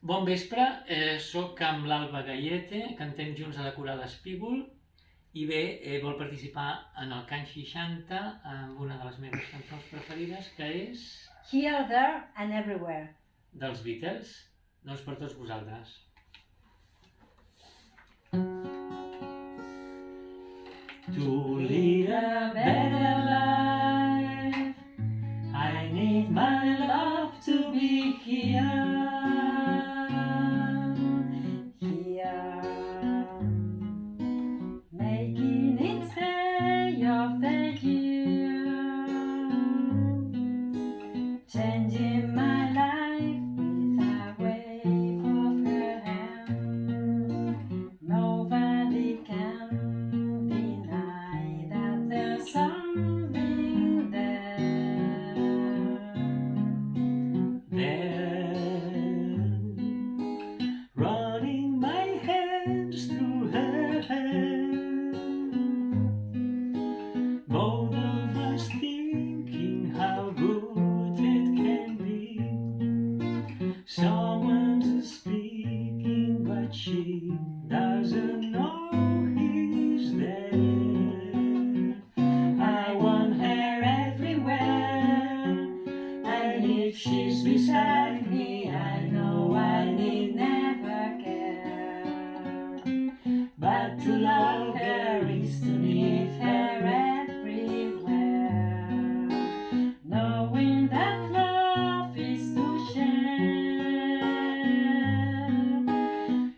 Bon vespre, sóc amb l'Alba Gallete, cantem junts a la coral Espígol i bé, vol participar en el Cant 60 amb una de les meves cançons preferides, que és Here, There and Everywhere. dels Beatles, doncs per tots vosaltres. To lead a better life, I need my love to be here. Here, making it stay of the year, changing my life with a wave of her hand. Nobody can deny that there's something There, running my hands through her hair, both of us thinking how good it can be. Someone's speaking, but she doesn't know he's there. I want her everywhere, and if she's beside me, I know I need never care. But to love her is to need her everywhere, knowing that love is to share.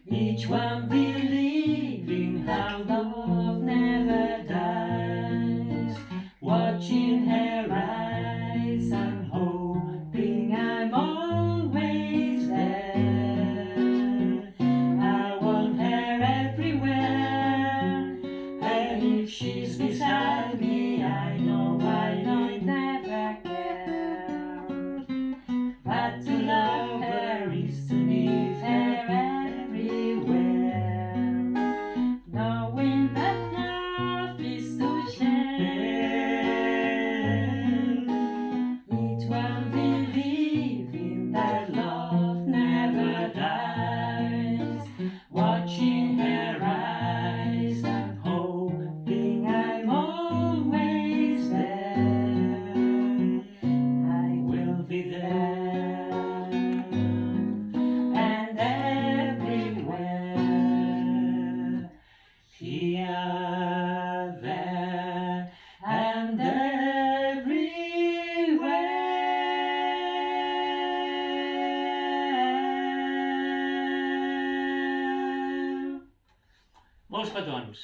Each one believing how love never dies, watching her eyes and hoping I'm always there. I want her everywhere, and if she's beside me, I know never care. But to love her is to need her everywhere, knowing that love is to share. Each one believing that love never dies, watching her eyes and hoping I'm always there. I will be there and everywhere, here, there, and everywhere. Molts petons.